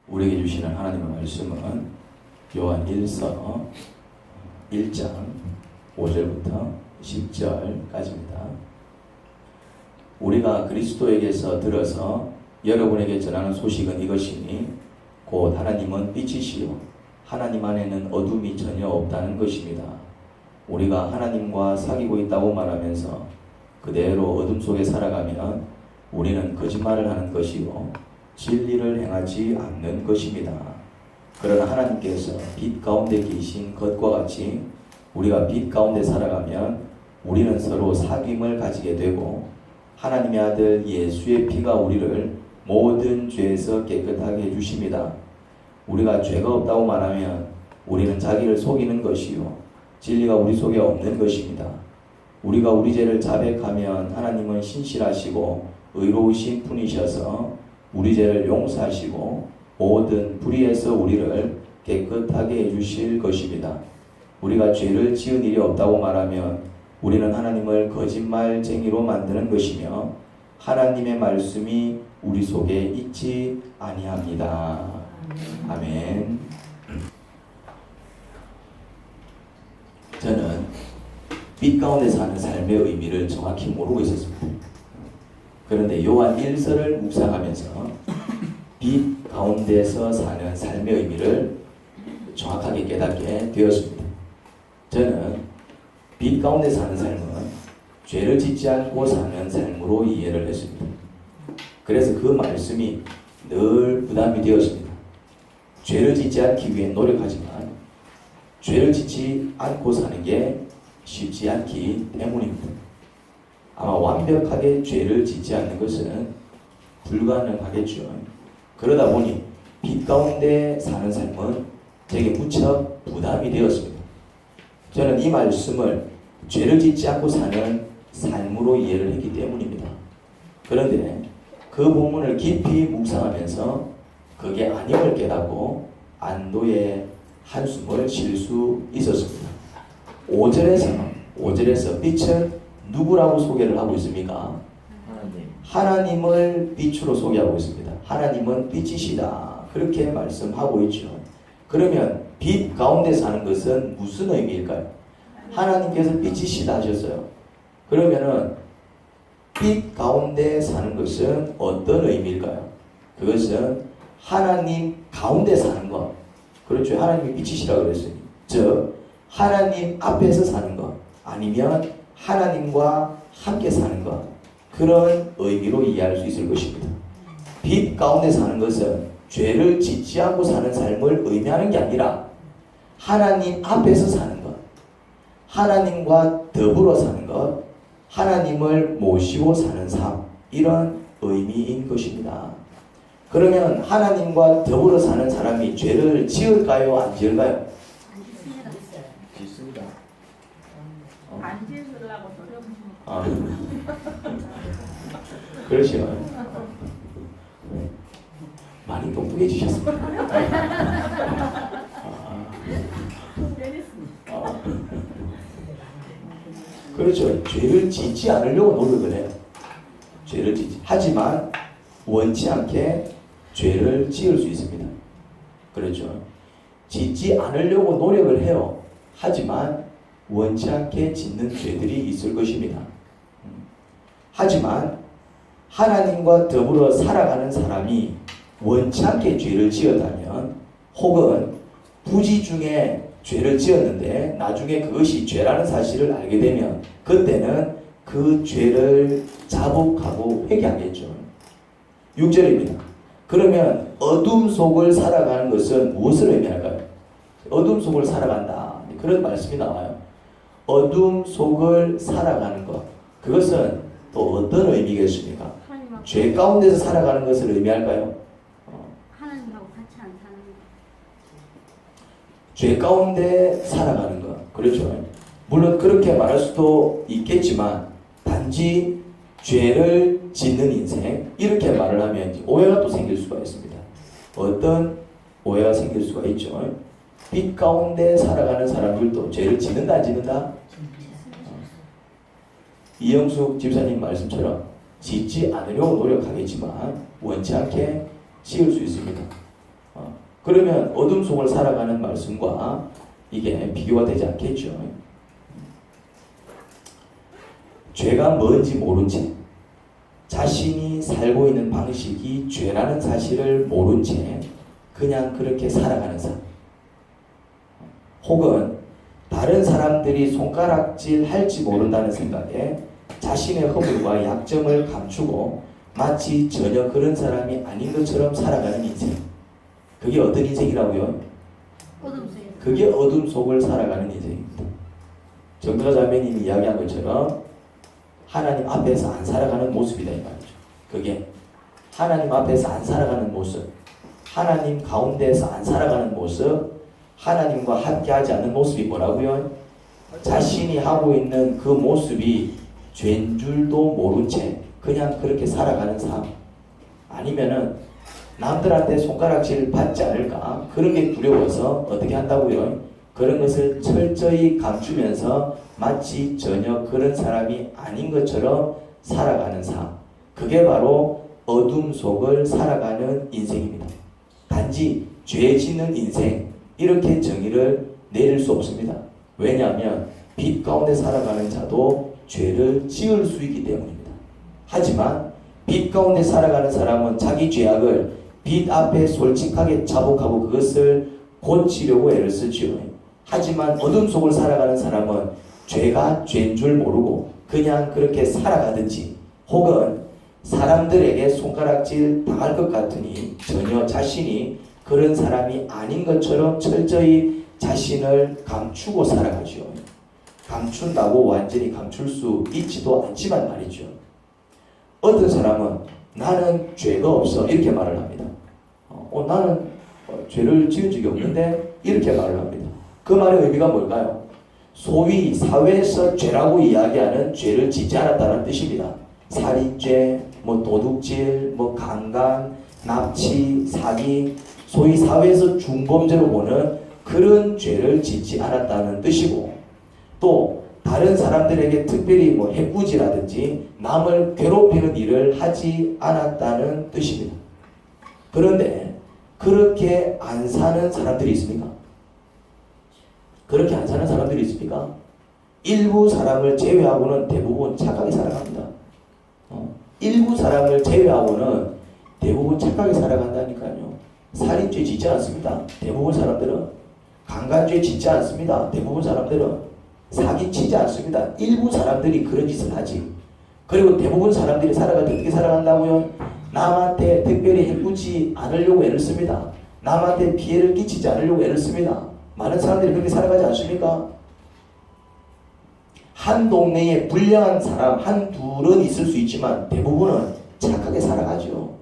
우리에게 주시는 하나님의 말씀은 요한 1서 1장 5절부터 10절까지입니다. 우리가 그리스도에게서 들어서 여러분에게 전하는 소식은 이것이니 곧 하나님은 빛이시요 하나님 안에는 어둠이 전혀 없다는 것입니다. 우리가 하나님과 사귀고 있다고 말하면서 그대로 어둠 속에 살아가면 우리는 거짓말을 하는 것이요 진리를 행하지 않는 것입니다. 그러나 하나님께서 빛 가운데 계신 것과 같이 우리가 빛 가운데 살아가면 우리는 서로 사귐을 가지게 되고 하나님의 아들 예수의 피가 우리를 모든 죄에서 깨끗하게 해주십니다. 우리가 죄가 없다고 말하면 우리는 자기를 속이는 것이요 진리가 우리 속에 없는 것입니다. 우리가 우리 죄를 자백하면 하나님은 신실하시고 의로우신 분이셔서 우리 죄를 용서하시고 모든 불의에서 우리를 깨끗하게 해주실 것입니다. 우리가 죄를 지은 일이 없다고 말하면 우리는 하나님을 거짓말쟁이로 만드는 것이며 하나님의 말씀이 우리 속에 있지 아니합니다. 아멘. 저는 빛 가운데 사는 삶의 의미를 정확히 모르고 있었습니다. 그런데 요한 1서를 묵상하면서 빛 가운데서 사는 삶의 의미를 정확하게 깨닫게 되었습니다. 저는 빛 가운데 사는 삶은 죄를 짓지 않고 사는 삶으로 이해를 했습니다. 그래서 그 말씀이 늘 부담이 되었습니다. 죄를 짓지 않기 위해 노력하지만 죄를 짓지 않고 사는 게 쉽지 않기 때문입니다. 아마 완벽하게 죄를 짓지 않는 것은 불가능하겠죠. 그러다 보니 빛 가운데 사는 삶은 제게 무척 부담이 되었습니다. 저는 이 말씀을 죄를 짓지 않고 사는 삶으로 이해를 했기 때문입니다. 그런데 그 본문을 깊이 묵상하면서 그게 아님을 깨닫고 안도의 한숨을 쉴 수 있었습니다. 5절에서 빛은 누구라고 소개를 하고 있습니까? 하나님을 빛으로 소개하고 있습니다. 하나님은 빛이시다. 그렇게 말씀하고 있죠. 그러면 빛 가운데 사는 것은 무슨 의미일까요? 하나님께서 빛이시다 하셨어요. 그러면은 빛 가운데 사는 것은 어떤 의미일까요? 그것은 하나님 가운데 사는 것. 그렇죠. 하나님이 빛이시라고 그랬으니. 즉 하나님 앞에서 사는 것 아니면 하나님과 함께 사는 것. 그런 의미로 이해할 수 있을 것입니다. 빛 가운데 사는 것은 죄를 짓지 않고 사는 삶을 의미하는 게 아니라 하나님 앞에서 사는 것, 하나님과 더불어 사는 것, 하나님을 모시고 사는 삶, 이런 의미인 것입니다. 그러면 하나님과 더불어 사는 사람이 죄를 지을까요? 안 지을까요? 짓습니다. 안 지으려고 노력하시는 그렇죠. 많이 똑똑해지셨습니다. 그렇죠. 죄를 짓지 않으려고 노력을 해요. 죄를 짓지. 하지만 원치 않게 죄를 지을 수 있습니다. 그렇죠. 짓지 않으려고 노력을 해요. 하지만 원치 않게 짓는 죄들이 있을 것입니다. 하지만 하나님과 더불어 살아가는 사람이 원치 않게 죄를 지었다면 혹은 부지 중에 죄를 지었는데 나중에 그것이 죄라는 사실을 알게 되면 그때는 그 죄를 자복하고 회개하겠죠. 6절입니다. 그러면 어둠 속을 살아가는 것은 무엇을 의미할까요? 어둠 속을 살아간다. 그런 말씀이 나와요. 어둠 속을 살아가는 것. 그것은 또 어떤 의미겠습니까? 죄 가운데서 살아가는 것을 의미할까요? 하나님하고 같이 안 사는 거. 죄 가운데 살아가는 것. 그렇죠. 물론 그렇게 말할 수도 있겠지만 단지 죄를 짓는 인생 이렇게 말을 하면 오해가 또 생길 수가 있습니다. 어떤 오해가 생길 수가 있죠. 빛 가운데 살아가는 사람들도 죄를 짓는다 안 짓는다? 이영숙 집사님 말씀처럼 짓지 않으려고 노력하겠지만 원치 않게 지을 수 있습니다. 그러면 어둠 속을 살아가는 말씀과 이게 비교가 되지 않겠죠. 죄가 뭔지 모른 채 자신이 살고 있는 방식이 죄라는 사실을 모른 채 그냥 그렇게 살아가는 사람, 혹은 다른 사람들이 손가락질 할지 모른다는 생각에 자신의 허물과 약점을 감추고 마치 전혀 그런 사람이 아닌 것처럼 살아가는 인생. 그게 어떤 인생이라고요? 어둠 속에. 그게 어둠 속을 살아가는 인생입니다. 정가 자매님이 이야기한 것처럼 하나님 앞에서 안 살아가는 모습이다 이 말이죠. 그게 하나님 앞에서 안 살아가는 모습, 하나님 가운데에서 안 살아가는 모습, 하나님과 함께하지 않는 모습이 뭐라고요? 자신이 하고 있는 그 모습이 죄인 줄도 모른 채 그냥 그렇게 살아가는 삶, 아니면은 남들한테 손가락질 받지 않을까 그런 게 두려워서 어떻게 한다고요? 그런 것을 철저히 감추면서 마치 전혀 그런 사람이 아닌 것처럼 살아가는 삶, 그게 바로 어둠 속을 살아가는 인생입니다. 단지 죄 짓는 인생 이렇게 정의를 내릴 수 없습니다. 왜냐하면 빛 가운데 살아가는 자도 죄를 지을 수 있기 때문입니다. 하지만 빛 가운데 살아가는 사람은 자기 죄악을 빛 앞에 솔직하게 자복하고 그것을 고치려고 애를 쓰지요. 하지만 어둠 속을 살아가는 사람은 죄가 죄인 줄 모르고 그냥 그렇게 살아가든지, 혹은 사람들에게 손가락질 당할 것 같으니 전혀 자신이 그런 사람이 아닌 것처럼 철저히 자신을 감추고 살아가죠. 감춘다고 완전히 감출 수 있지도 않지만 말이죠. 어떤 사람은 나는 죄가 없어 이렇게 말을 합니다. 나는 죄를 지은 적이 없는데 이렇게 말을 합니다. 그 말의 의미가 뭘까요? 소위 사회에서 죄라고 이야기하는 죄를 짓지 않았다는 뜻입니다. 살인죄, 도둑질, 강간, 납치, 사기, 소위 사회에서 중범죄로 보는 그런 죄를 짓지 않았다는 뜻이고, 또 다른 사람들에게 특별히 해꾸지라든지 남을 괴롭히는 일을 하지 않았다는 뜻입니다. 그런데 그렇게 안 사는 사람들이 있습니까? 그렇게 안 사는 사람들이 있습니까? 일부 사람을 제외하고는 대부분 착하게 살아갑니다. 일부 사람을 제외하고는 대부분 착하게 살아간다니까요. 살인죄 짓지 않습니다. 대부분 사람들은. 강간죄 짓지 않습니다. 대부분 사람들은. 사기치지 않습니다. 일부 사람들이 그런 짓을 하지. 그리고 대부분 사람들이 살아갈 때 어떻게 살아간다고요? 남한테 특별히 해꾸지 않으려고 애를 씁니다. 남한테 피해를 끼치지 않으려고 애를 씁니다. 많은 사람들이 그렇게 살아가지 않습니까? 한 동네에 불량한 사람 한둘은 있을 수 있지만 대부분은 착하게 살아가죠.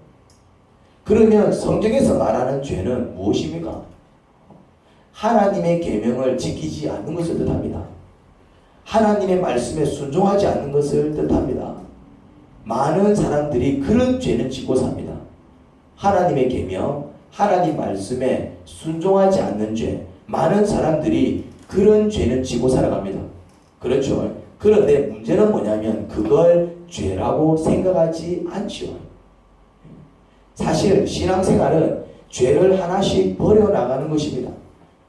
그러면 성경에서 말하는 죄는 무엇입니까? 하나님의 계명을 지키지 않는 것을 뜻합니다. 하나님의 말씀에 순종하지 않는 것을 뜻합니다. 많은 사람들이 그런 죄는 짓고 삽니다. 하나님의 계명, 하나님 말씀에 순종하지 않는 죄, 많은 사람들이 그런 죄는 지고 살아갑니다. 그렇죠. 그런데 문제는 뭐냐면 그걸 죄라고 생각하지 않죠. 사실 신앙생활은 죄를 하나씩 버려나가는 것입니다.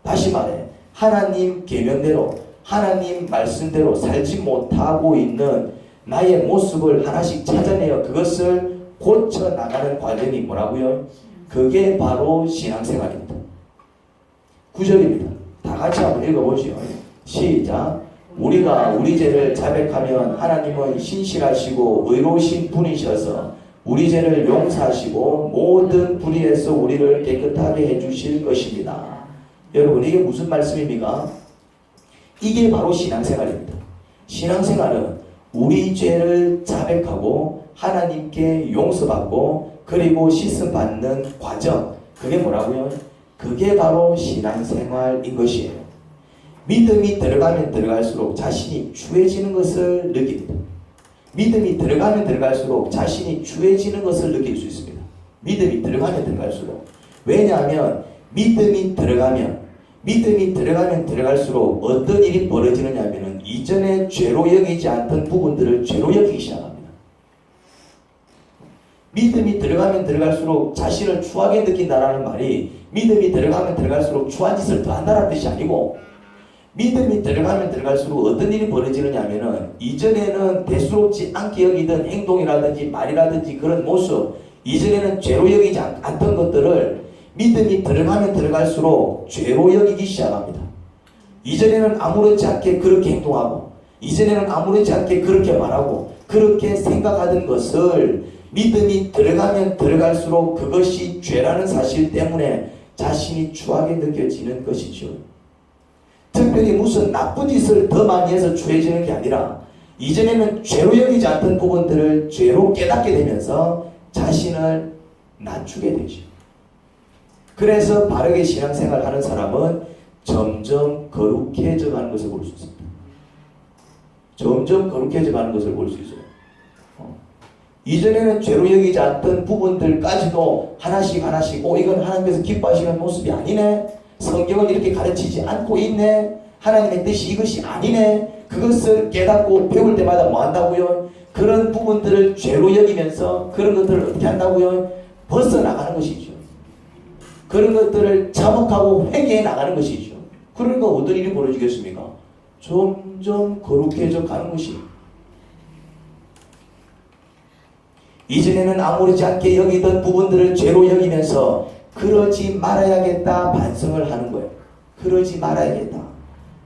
다시 말해 하나님 계명대로 하나님 말씀대로 살지 못하고 있는 나의 모습을 하나씩 찾아내어 그것을 고쳐나가는 과정이 뭐라고요? 그게 바로 신앙생활입니다. 9절입니다. 다 같이 한번 읽어보시죠. 시작. 우리가 우리 죄를 자백하면 하나님은 신실하시고 의로우신 분이셔서 우리 죄를 용서하시고 모든 불의에서 우리를 깨끗하게 해주실 것입니다. 여러분 이게 무슨 말씀입니까? 이게 바로 신앙생활입니다. 신앙생활은 우리 죄를 자백하고 하나님께 용서받고 그리고 씻음받는 과정, 그게 뭐라고요? 그게 바로 신앙생활인 것이에요. 믿음이 들어가면 들어갈수록 자신이 추해지는 것을 느낍니다. 믿음이 들어가면 들어갈수록 자신이 추해지는 것을 느낄 수 있습니다. 믿음이 들어가면 들어갈수록. 왜냐하면 믿음이 들어가면 들어갈수록 어떤 일이 벌어지느냐 하면 이전에 죄로 여기지 않던 부분들을 죄로 여기기 시작합니다. 믿음이 들어가면 들어갈수록 자신을 추하게 느낀다라는 말이 믿음이 들어가면 들어갈수록 추한 짓을 더 한다는 뜻이 아니고 믿음이 들어가면 들어갈수록 어떤 일이 벌어지느냐 하면은 이전에는 대수롭지 않게 여기던 행동이라든지 말이라든지 그런 모습 이전에는 죄로 여기지 않던 것들을 믿음이 들어가면 들어갈수록 죄로 여기기 시작합니다. 이전에는 아무렇지 않게 그렇게 행동하고 이전에는 아무렇지 않게 그렇게 말하고 그렇게 생각하던 것을 믿음이 들어가면 들어갈수록 그것이 죄라는 사실 때문에 자신이 추하게 느껴지는 것이죠. 특별히 무슨 나쁜 짓을 더 많이 해서 추해지는 게 아니라 이전에는 죄로 여기지 않던 부분들을 죄로 깨닫게 되면서 자신을 낮추게 되죠. 그래서 바르게 신앙생활 하는 사람은 점점 거룩해져 가는 것을 볼 수 있습니다. 점점 거룩해져 가는 것을 볼 수 있어요. 이전에는 죄로 여기지 않던 부분들까지도 하나씩 이건 하나님께서 기뻐하시는 모습이 아니네. 성경은 이렇게 가르치지 않고 있네. 하나님의 뜻이 이것이 아니네. 그것을 깨닫고 배울 때마다 뭐 한다고요? 그런 부분들을 죄로 여기면서 그런 것들을 어떻게 한다고요? 벗어나가는 것이죠. 그런 것들을 자복하고 회개해 나가는 것이죠. 그러니까 어떤 일이 벌어지겠습니까? 점점 거룩해져 가는 것이. 이전에는 아무렇지 않게 여기던 부분들을 죄로 여기면서 그러지 말아야겠다 반성을 하는 거예요. 그러지 말아야겠다.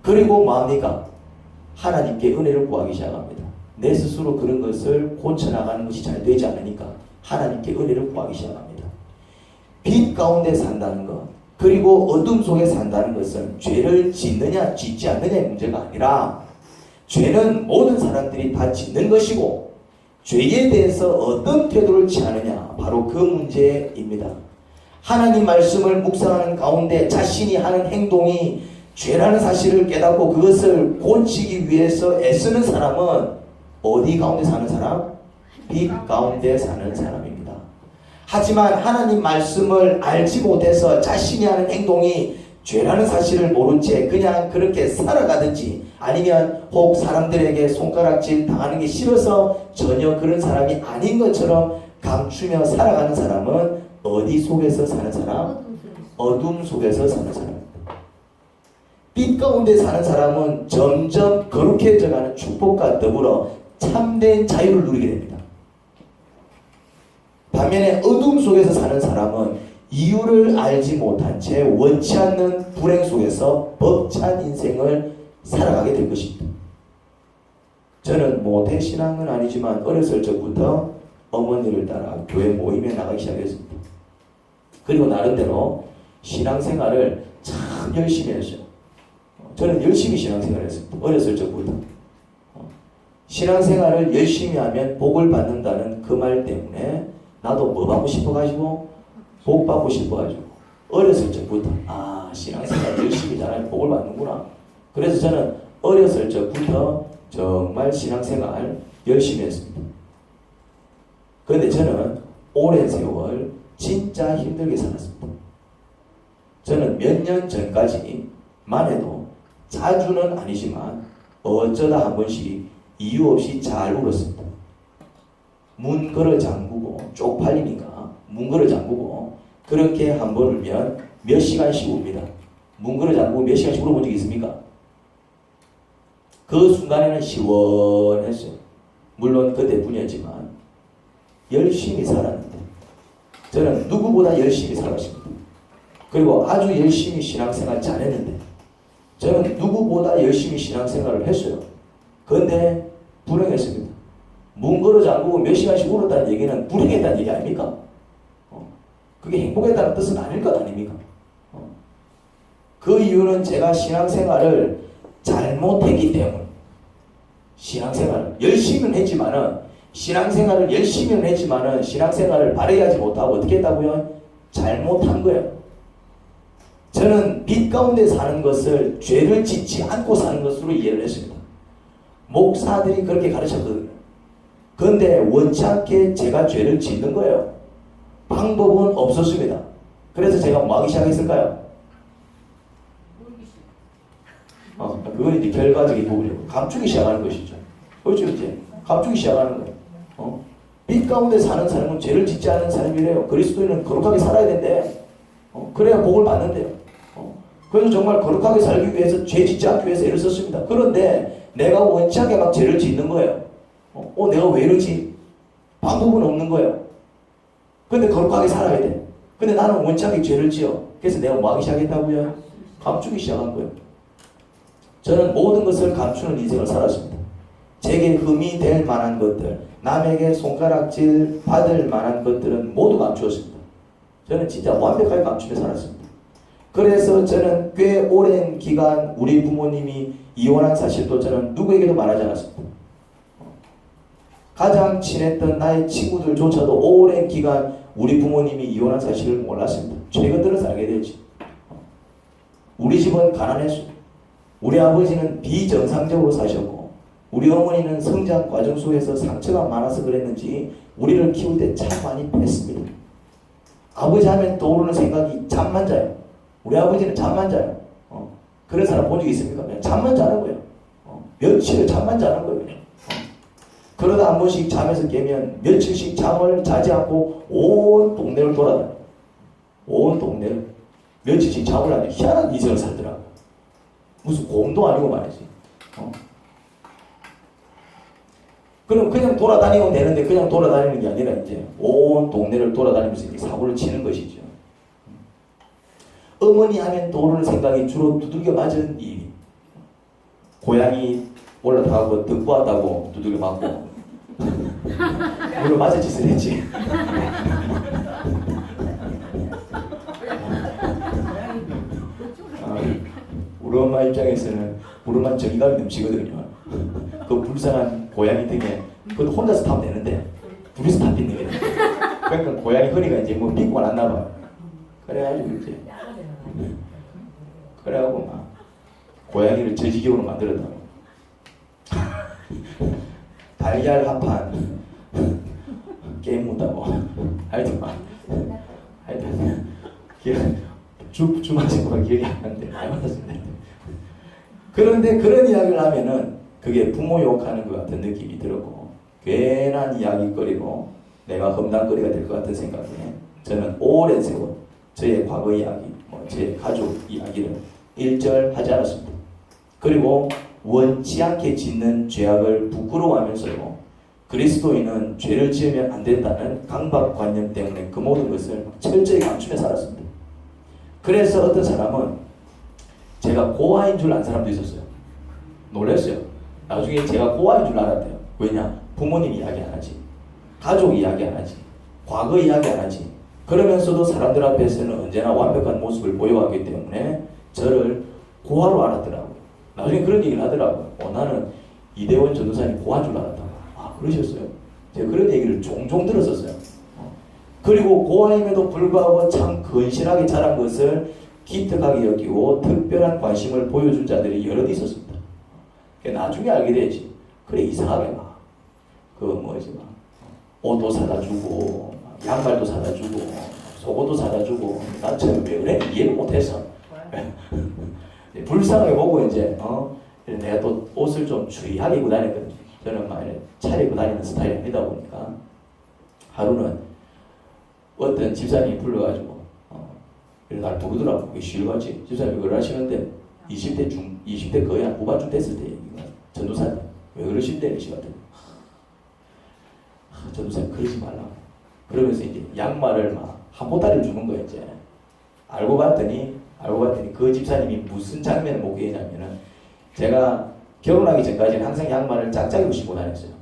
그리고 뭐합니까? 하나님께 은혜를 구하기 시작합니다. 내 스스로 그런 것을 고쳐나가는 것이 잘 되지 않으니까 하나님께 은혜를 구하기 시작합니다. 빛 가운데 산다는 것 그리고 어둠 속에 산다는 것은 죄를 짓느냐 짓지 않느냐의 문제가 아니라 죄는 모든 사람들이 다 짓는 것이고 죄에 대해서 어떤 태도를 취하느냐 바로 그 문제입니다. 하나님 말씀을 묵상하는 가운데 자신이 하는 행동이 죄라는 사실을 깨닫고 그것을 고치기 위해서 애쓰는 사람은 어디 가운데 사는 사람? 빛 가운데 사는 사람입니다. 하지만 하나님 말씀을 알지 못해서 자신이 하는 행동이 죄라는 사실을 모른 채 그냥 그렇게 살아가든지 아니면 혹 사람들에게 손가락질 당하는 게 싫어서 전혀 그런 사람이 아닌 것처럼 감추며 살아가는 사람은 어디 속에서 사는 사람? 어둠 속에서 사는 사람입니다. 빛 가운데 사는 사람은 점점 거룩해져가는 축복과 더불어 참된 자유를 누리게 됩니다. 반면에 어둠 속에서 사는 사람은 이유를 알지 못한 채 원치 않는 불행 속에서 벅찬 인생을 살아가게 될 것입니다. 저는 모태신앙은 아니지만 어렸을 적부터 어머니를 따라 교회 모임에 나가기 시작했습니다. 그리고 나름대로 신앙생활을 참 열심히 했어요. 저는 열심히 신앙생활을 했습니다. 어렸을 적부터. 신앙생활을 열심히 하면 복을 받는다는 그 말 때문에 나도 뭐 받고 싶어가지고 복 받고 싶어가지고 어렸을 적부터 신앙생활 열심히 잘하면 복을 받는구나. 그래서 저는 어렸을 적부터 정말 신앙생활 열심히 했습니다. 그런데 저는 오랜 세월 진짜 힘들게 살았습니다. 저는 몇 년 전까지만 해도 자주는 아니지만 어쩌다 한 번씩 이유 없이 잘 울었습니다. 문 걸어 잠그고 쪽팔리니까 문 걸어 잠그고 그렇게 한 번 울면 몇 시간씩 웁니다. 문 걸어 잠그고 몇 시간씩 울어본 적이 있습니까? 그 순간에는 시원했어요. 물론 그때뿐이었지만 열심히 살았는데 저는 누구보다 열심히 살았습니다. 그리고 아주 열심히 신앙생활 잘했는데 저는 누구보다 열심히 신앙생활을 했어요. 그런데 불행했습니다. 문 걸어 잠그고 몇 시간씩 울었다는 얘기는 불행했다는 얘기 아닙니까? 그게 행복했다는 뜻은 아닐 것 아닙니까? 그 이유는 제가 신앙생활을 잘못했기 때문에 신앙생활을 열심히는 했지만은 신앙생활을 바르게 하지 못하고 어떻게 했다고요? 잘못한 거예요. 저는 빛 가운데 사는 것을 죄를 짓지 않고 사는 것으로 이해를 했습니다. 목사들이 그렇게 가르쳤거든요. 그런데 원치 않게 제가 죄를 짓는 거예요. 방법은 없었습니다. 그래서 제가 뭐 하기 시작했을까요? 그건 이제 결과적인 부분이고 감추기 시작하는 것이죠. 그렇죠, 이제 감추기 시작하는 거예요. 빛 가운데 사는 삶은 죄를 짓지 않는 삶이래요. 그리스도인은 거룩하게 살아야 된대. 그래야 복을 받는데요. 그래서 정말 거룩하게 살기 위해서 죄 짓지 않기 위해서 애를 썼습니다. 그런데 내가 원치 않게 막 죄를 짓는 거예요. 내가 왜 이러지? 방법은 없는 거예요. 근데 거룩하게 살아야 돼. 근데 나는 원치 않게 죄를 지어. 그래서 내가 뭐 하기 시작했다고요? 감추기 시작한 거예요. 저는 모든 것을 감추는 인생을 살았습니다. 제게 흠이 될 만한 것들, 남에게 손가락질 받을 만한 것들은 모두 감추었습니다. 저는 진짜 완벽하게 감추며 살았습니다. 그래서 저는 꽤 오랜 기간 우리 부모님이 이혼한 사실도 저는 누구에게도 말하지 않았습니다. 가장 친했던 나의 친구들조차도 오랜 기간 우리 부모님이 이혼한 사실을 몰랐습니다. 최근 들어서 알게 되지. 우리 집은 가난했습니다. 우리 아버지는 비정상적으로 사셨고 우리 어머니는 성장 과정 속에서 상처가 많아서 그랬는지 우리를 키울 때 참 많이 뺐습니다. 아버지 하면 떠오르는 생각이 잠만 자요. 우리 아버지는 잠만 자요. 그런 사람 본 적 있습니까? 그냥 잠만 자는 거예요. 며칠을 잠만 자는 거예요. 그냥. 그러다 한 번씩 잠에서 깨면 며칠씩 잠을 자지 않고 온 동네를 돌아다녀요. 온 동네를. 며칠씩 잠을 안 해. 희한한 인생을 살더라고요. 무슨 곰도 아니고 말이지. 그럼 그냥 돌아다니면 되는데 그냥 돌아다니는 게 아니라 이제 온 동네를 돌아다니면서 이렇게 사고를 치는 것이죠. 어머니 하면 떠오르는 생각이 주로 두들겨 맞은 일. 고양이 올라타고 등 꼬았다고 두들겨 맞고 물론 맞을 짓을 했지. 우리 엄마 입장에서는 우리 엄마는 정의감이 넘치거든요. 그 불쌍한 고양이 등에 그것도 혼자서 타면 되는데 둘이서 타면 되는 거예요. 그러니까 고양이 허리가 이제 뭐 삐꾸가 났나 봐요. 그래가지고 이제 그래가지고 막 고양이를 저지경으로 만들었다고. 달걀 합판 게임 못하고 하여튼 주 마신 거가 기억이 안 나는데 많이 맞았습니다. 그런데 그런 이야기를 하면은 그게 부모 욕하는 것 같은 느낌이 들었고 괜한 이야기거리로 내가 험담거리가 될 것 같은 생각에 저는 오랜 세월 저의 과거 이야기, 제 가족 이야기를 일절하지 않았습니다. 그리고 원치 않게 짓는 죄악을 부끄러워하면서도 그리스도인은 죄를 지으면 안 된다는 강박관념 때문에 그 모든 것을 철저히 감추며 살았습니다. 그래서 어떤 사람은 제가 고아인 줄 아는 사람도 있었어요. 놀랐어요. 나중에 제가 고아인 줄 알았대요. 왜냐? 부모님 이야기 안 하지. 가족 이야기 안 하지. 과거 이야기 안 하지. 그러면서도 사람들 앞에서는 언제나 완벽한 모습을 보여왔기 때문에 저를 고아로 알았더라고요. 나중에 그런 얘기를 하더라고요. 나는 이대원 전도사님 고아인 줄 알았다고. 그러셨어요? 제가 그런 얘기를 종종 들었었어요. 그리고 고아임에도 불구하고 참 건실하게 자란 것을 기특하게 여기고 특별한 관심을 보여준 자들이 여럿 있었습니다. 나중에 알게 되지. 그래 이상하게 옷도 사다 주고 양말도 사다 주고 속옷도 사다 주고 난 처음에 왜 그래 이해를 못해서 불쌍하게 보고 이제 내가 또 옷을 좀 주의하게 입고 다녔거든요. 저는 막 차려입고 다니는 스타일이 아니다 보니까 하루는 어떤 집사님이 불러가지고 날 부르더라고. 쉬울같이 집사님이 그걸 하시는데 20대 거의 한 후반쯤 됐을 때 얘기가 전도사님 왜 그러신대 이러시거든. 전도사님 그러지 말라고. 그러면서 이제 양말을 막 한 보따리를 주는 거예요. 이제 알고 봤더니 그 집사님이 무슨 장면을 목격했냐면은 제가 결혼하기 전까지는 항상 양말을 짝짝이로 신고 다녔어요.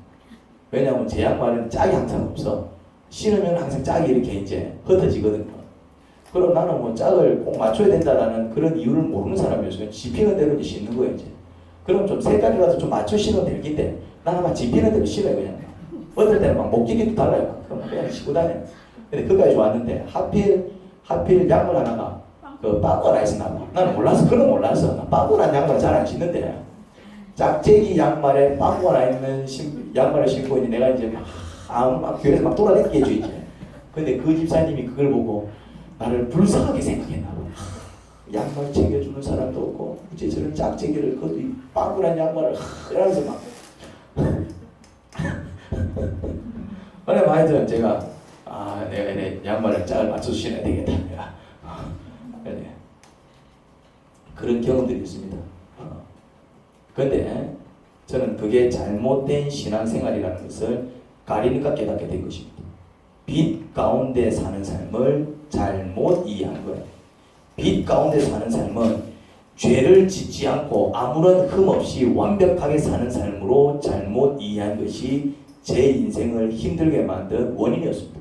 왜냐하면 제 양말은 짝이 항상 없어. 신으면 항상 짝이 이렇게 이제 흩어지거든요. 그럼 나는 뭐 짝을 꼭 맞춰야 된다라는 그런 이유를 모르는 사람이었어요. 집히는 대로 이제 신는 거예요, 이제. 그럼 좀 색깔이라도 좀 맞춰 신으면 되겠대. 나는 막 집히는 대로 신어요, 그냥. 어떨 때는 막 목길이도 달라요. 그럼 그냥 신고 다녀요. 근데 그까지 좋았는데, 하필 양말 하나가 빵꾸 하나 있었나 봐. 나는 몰라서, 그건 몰랐어. 빵꾸 난 양말 잘 안 신는데. 짝재기 양말에 빵꾸 하나 있는 양말을 신고 있는 내가 이제 막 교회에서 막 돌아다니게 이제. 근데 그 집사님이 그걸 보고 나를 불쌍하게 생각했나 봐. 양말 챙겨주는 사람도 없고 이제 저런 짝재기를 그것도 빵꾸난 양말을 이러면서 막 그래 하여튼 제가 내가 이래 양말을 잘 맞춰 신어야 되겠다. 그래. 그런 경험들이 있습니다. 그런데 저는 그게 잘못된 신앙생활이라는 것을 가리니까 깨닫게 된 것입니다. 빛 가운데 사는 삶을 잘못 이해한 거예요. 빛 가운데 사는 삶은 죄를 짓지 않고 아무런 흠 없이 완벽하게 사는 삶으로 잘못 이해한 것이 제 인생을 힘들게 만든 원인이었습니다.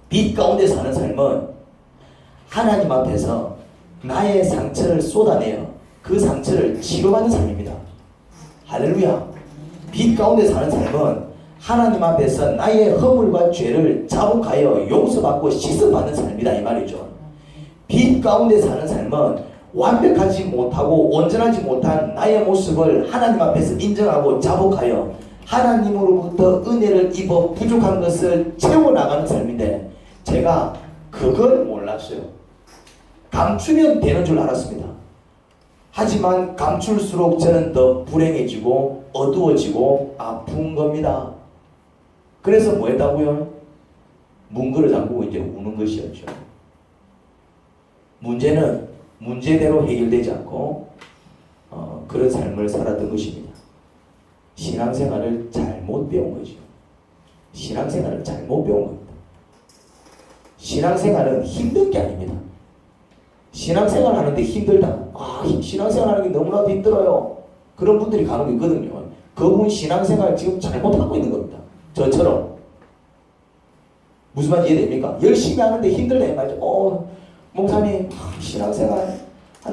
빛 가운데 사는 삶은 하나님 앞에서 나의 상처를 쏟아내어 그 상처를 치료받는 삶입니다. 할렐루야. 빛 가운데 사는 삶은 하나님 앞에서 나의 허물과 죄를 자복하여 용서받고 씻어받는 삶이다 이 말이죠. 빛 가운데 사는 삶은 완벽하지 못하고 온전하지 못한 나의 모습을 하나님 앞에서 인정하고 자복하여 하나님으로부터 은혜를 입어 부족한 것을 채워나가는 삶인데 제가 그걸 몰랐어요. 감추면 되는 줄 알았습니다. 하지만 감출수록 저는 더 불행해지고 어두워지고 아픈 겁니다. 그래서 뭐 했다고요? 문그러 잠그고 이제 우는 것이었죠. 문제는 문제대로 해결되지 않고 그런 삶을 살았던 것입니다. 신앙생활을 잘못 배운 거죠. 신앙생활을 잘못 배운 겁니다. 신앙생활은 힘든 게 아닙니다. 신앙생활 하는데 힘들다. 신앙생활 하는 게 너무나도 힘들어요. 그런 분들이 간혹 있거든요. 그분 신앙생활 지금 잘못하고 있는 겁니다. 저처럼. 무슨 말인지 이해됩니까? 열심히 하는데 힘들네. 맞죠? 목사님, 신앙생활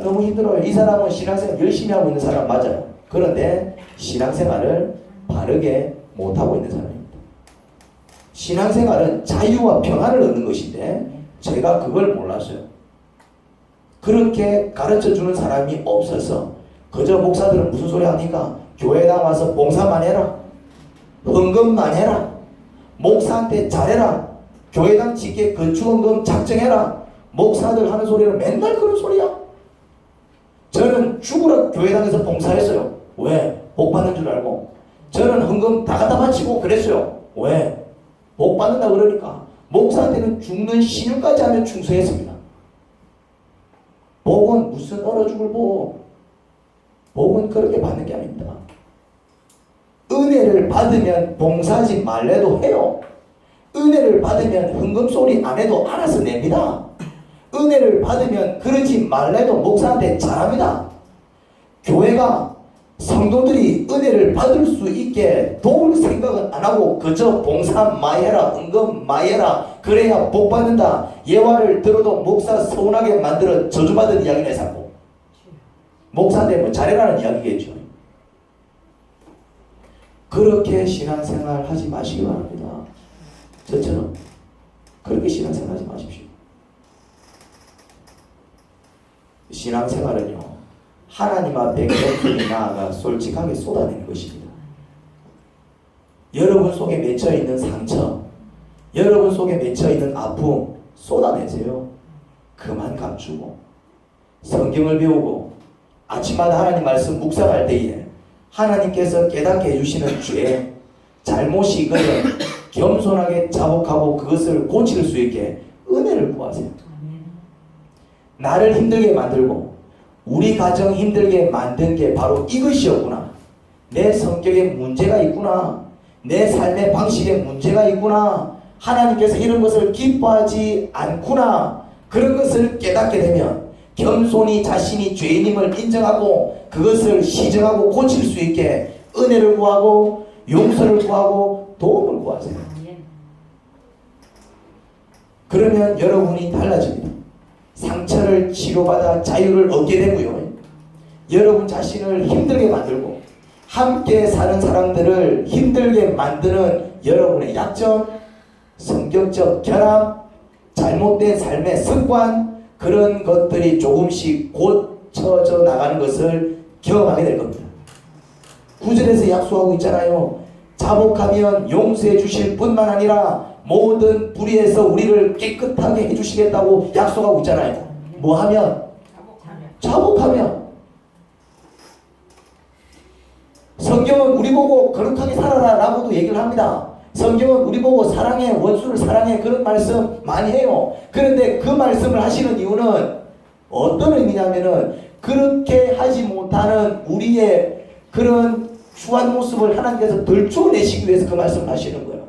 너무 힘들어요. 이 사람은 신앙생활 열심히 하고 있는 사람 맞아요. 그런데 신앙생활을 바르게 못하고 있는 사람입니다. 신앙생활은 자유와 평안을 얻는 것인데 제가 그걸 몰랐어요. 그렇게 가르쳐주는 사람이 없어서 그저 목사들은 무슨 소리 합니까? 교회당 와서 봉사만 해라. 헌금만 해라. 목사한테 잘해라. 교회당 짓게 건축헌금 작정해라. 목사들 하는 소리는 맨날 그런 소리야. 저는 죽으라 교회당에서 봉사했어요. 왜? 복 받는 줄 알고. 저는 헌금 다 갖다 바치고 그랬어요. 왜? 복 받는다 그러니까. 목사한테는 죽는 신용까지 하면 충성했습니다. 복은 무슨 얼어 죽을 복. 복은 그렇게 받는 게 아닙니다. 은혜를 받으면 봉사하지 말래도 해요. 은혜를 받으면 헌금 소리 안 해도 알아서 냅니다. 은혜를 받으면 그러지 말래도 목사한테 잘합니다. 교회가 성도들이 은혜를 받을 수 있게 도울 생각은 안 하고 그저 봉사 많이 해라, 헌금 많이 해라, 그래야 복 받는다. 예화를 들어도 목사 서운하게 만들어 저주받은 이야기네 자꾸. 목사한테 뭐 잘해라는 이야기겠죠. 그렇게 신앙생활 하지 마시기 바랍니다. 저처럼 그렇게 신앙생활 하지 마십시오. 신앙생활은요, 하나님 앞에 깊이 나아가 솔직하게 쏟아내는 것입니다. 여러분 속에 맺혀있는 상처, 여러분 속에 맺혀있는 아픔 쏟아내세요. 그만 감추고 성경을 배우고 아침마다 하나님 말씀 묵상할 때에 하나님께서 깨닫게 해주시는 죄, 잘못이 있거든 겸손하게 자복하고 그것을 고칠 수 있게 은혜를 구하세요. 나를 힘들게 만들고 우리 가정 힘들게 만든 게 바로 이것이었구나. 내 성격에 문제가 있구나. 내 삶의 방식에 문제가 있구나. 하나님께서 이런 것을 기뻐하지 않구나. 그런 것을 깨닫게 되면 겸손히 자신이 죄인임을 인정하고 그것을 시정하고 고칠 수 있게 은혜를 구하고 용서를 구하고 도움을 구하세요. 그러면 여러분이 달라집니다. 상처를 치료받아 자유를 얻게 되고요. 여러분 자신을 힘들게 만들고 함께 사는 사람들을 힘들게 만드는 여러분의 약점, 성격적 결함, 잘못된 삶의 습관, 그런 것들이 조금씩 고쳐져 나가는 것을 경험하게 될 겁니다. 9절에서 약속하고 있잖아요. 자복하면 용서해 주실 뿐만 아니라 모든 불의에서 우리를 깨끗하게 해주시겠다고 약속하고 있잖아요. 뭐 하면? 자복하면. 성경은 우리 보고 거룩하게 살아라 라고도 얘기를 합니다. 성경은 우리 보고 사랑해, 원수를 사랑해, 그런 말씀 많이 해요. 그런데 그 말씀을 하시는 이유는 어떤 의미냐면은 그렇게 하지 못하는 우리의 그런 추한 모습을 하나님께서 덜쳐내시기 위해서 그 말씀을 하시는 거예요.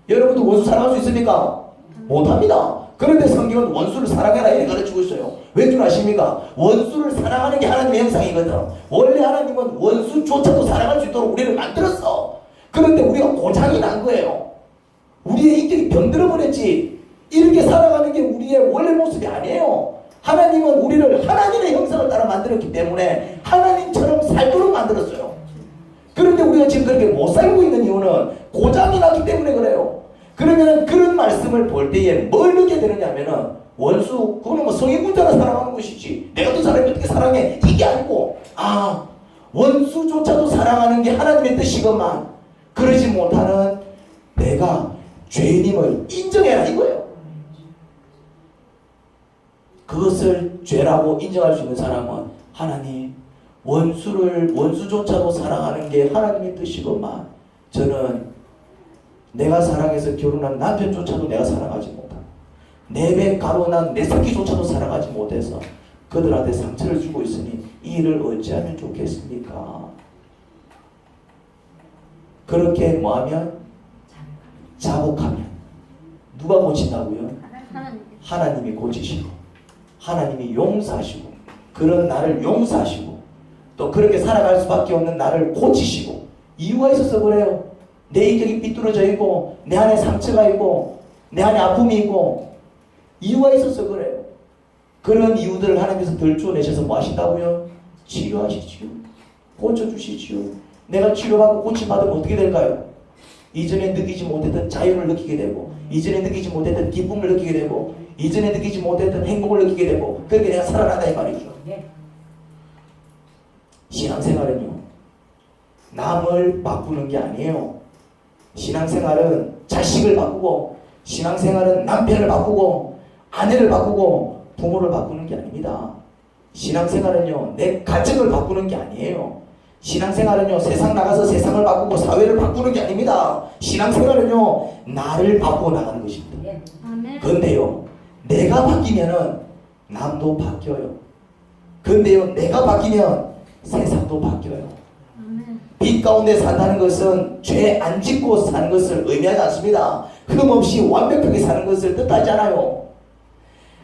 여러분도 원수 사랑할 수 있습니까? 못합니다. 그런데 성경은 원수를 사랑해라 이렇게 가르치고 있어요. 왜 줄 아십니까? 원수를 사랑하는 게 하나님의 형상이거든. 원래 하나님은 원수조차도 사랑할 수 있도록 우리를 만들었어. 그런데 우리가 고장이 난 거예요. 우리의 인격이 병들어 버렸지. 이렇게 살아가는 게 우리의 원래 모습이 아니에요. 하나님은 우리를 하나님의 형상을 따라 만들었기 때문에 하나님처럼 살도록 만들었어요. 그런데 우리가 지금 그렇게 못 살고 있는 이유는 고장이 났기 때문에 그래요. 그러면 그런 말씀을 볼 때에 뭘 느끼게 되느냐면은 원수, 그거는 뭐 성인군자라 사랑하는 것이지 내가 또 사람이 어떻게 사랑해? 이게 아니고 원수조차도 사랑하는 게 하나님의 뜻이건만 그러지 못하는 내가 죄인임을 인정해라 이거예요. 그것을 죄라고 인정할 수 있는 사람은 하나님, 원수조차도 사랑하는 게 하나님의 뜻이건만 저는 내가 사랑해서 결혼한 남편조차도 내가 사랑하지 못하고 내 배 가로난 내 새끼조차도 사랑하지 못해서 그들한테 상처를 주고 있으니 이 일을 어찌하면 좋겠습니까? 그렇게 뭐하면? 자복하면 누가 고친다고요? 하나님이 고치시고 하나님이 용서하시고 그런 나를 용서하시고 또 그렇게 살아갈 수밖에 없는 나를 고치시고 이유가 있어서 그래요. 내 인격이 삐뚤어져 있고 내 안에 상처가 있고 내 안에 아픔이 있고 이유가 있어서 그래요. 그런 이유들을 하나님께서 덜쳐내셔서 뭐 하신다고요? 치료하시지요. 고쳐주시지요. 내가 치료받고 고침받으면 어떻게 될까요? 이전에 느끼지 못했던 자유를 느끼게 되고 이전에 느끼지 못했던 기쁨을 느끼게 되고 이전에 느끼지 못했던 행복을 느끼게 되고 그렇게 내가 살아난다 이 말이죠. 신앙생활은요 남을 바꾸는 게 아니에요. 신앙생활은 자식을 바꾸고 신앙생활은 남편을 바꾸고 아내를 바꾸고 부모를 바꾸는 게 아닙니다. 신앙생활은요 내 가정을 바꾸는 게 아니에요. 신앙생활은요 세상 나가서 세상을 바꾸고 사회를 바꾸는 게 아닙니다. 신앙생활은요 나를 바꾸어 나가는 것입니다. 그런데요 내가 바뀌면은 남도 바뀌어요. 그런데요 내가 바뀌면 세상도 바뀌어요. 빛 가운데 산다는 것은 죄 안 짓고 사는 것을 의미하지 않습니다. 흠없이 완벽하게 사는 것을 뜻하지 않아요.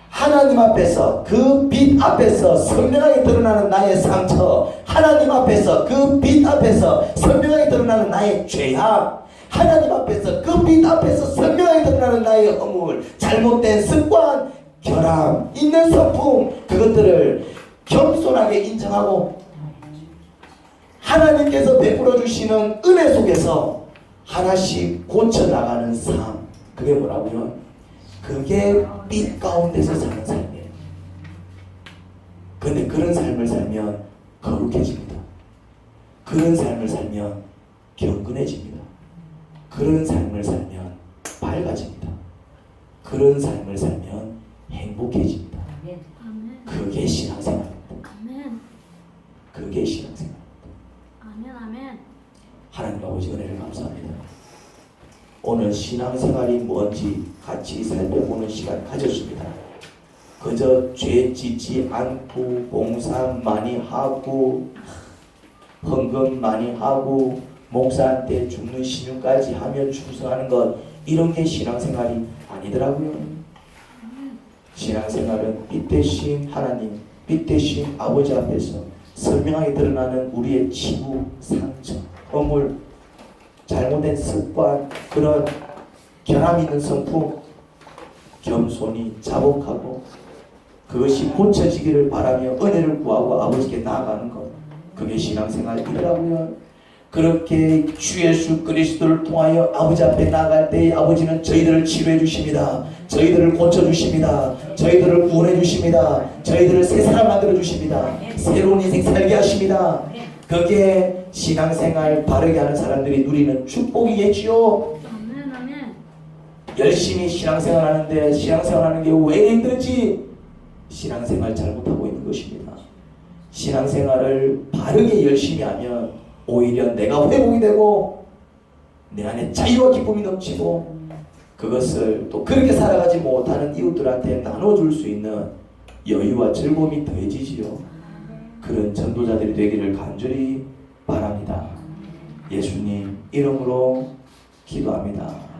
하나님 앞에서 그 빛 앞에서 선명하게 드러나는 나의 상처, 하나님 앞에서 그 빛 앞에서 선명하게 드러나는 나의 죄악, 하나님 앞에서 그 빛 앞에서 선명하게 드러나는 나의 허물, 잘못된 습관, 결함, 있는 성품, 그것들을 겸손하게 인정하고 하나님께서 베풀어 주시는 은혜 속에서 하나씩 고쳐나가는 삶, 그게 뭐라고요? 그게 빛 가운데서 사는 삶이에요. 그런데 그런 삶을 살면 거룩해집니다. 그런 삶을 살면 경건해집니다. 그런 삶을 살면 밝아집니다. 그런 삶을 살면 행복해집니다. 그게 신앙생활입니다. 그게 신앙생활입니다. 하나님 아버지 은혜를 감사합니다. 오늘 신앙생활이 뭔지 같이 살펴보는 시간 가졌습니다. 그저 죄 짓지 않고 봉사 많이 하고 헌금 많이 하고 목사한테 죽는 신용까지 하며 충성하는 것, 이런 게 신앙생활이 아니더라고요. 신앙생활은 빛 대신 하나님, 빛 대신 아버지 앞에서 선명하게 드러나는 우리의 치부, 상처, 허물, 잘못된 습관, 그런 결함 있는 성품, 겸손히 자복하고 그것이 고쳐지기를 바라며 은혜를 구하고 아버지께 나아가는 것, 그게 신앙생활이더라고요. 그렇게 주 예수 그리스도를 통하여 아버지 앞에 나아갈 때 아버지는 저희들을 치료해 주십니다. 저희들을 고쳐 주십니다. 저희들을 구원해 주십니다. 저희들을 새 사람 만들어 주십니다. 새로운 인생 살게 하십니다. 그게 신앙생활 바르게 하는 사람들이 누리는 축복이겠지요. 열심히 신앙생활 하는데 신앙생활 하는 게 왜 힘들지? 신앙생활 잘못하고 있는 것입니다. 신앙생활을 바르게 열심히 하면 오히려 내가 회복이 되고 내 안에 자유와 기쁨이 넘치고 그것을 또 그렇게 살아가지 못하는 이웃들한테 나눠줄 수 있는 여유와 즐거움이 더해지지요. 그런 전도자들이 되기를 간절히 바랍니다. 예수님 이름으로 기도합니다.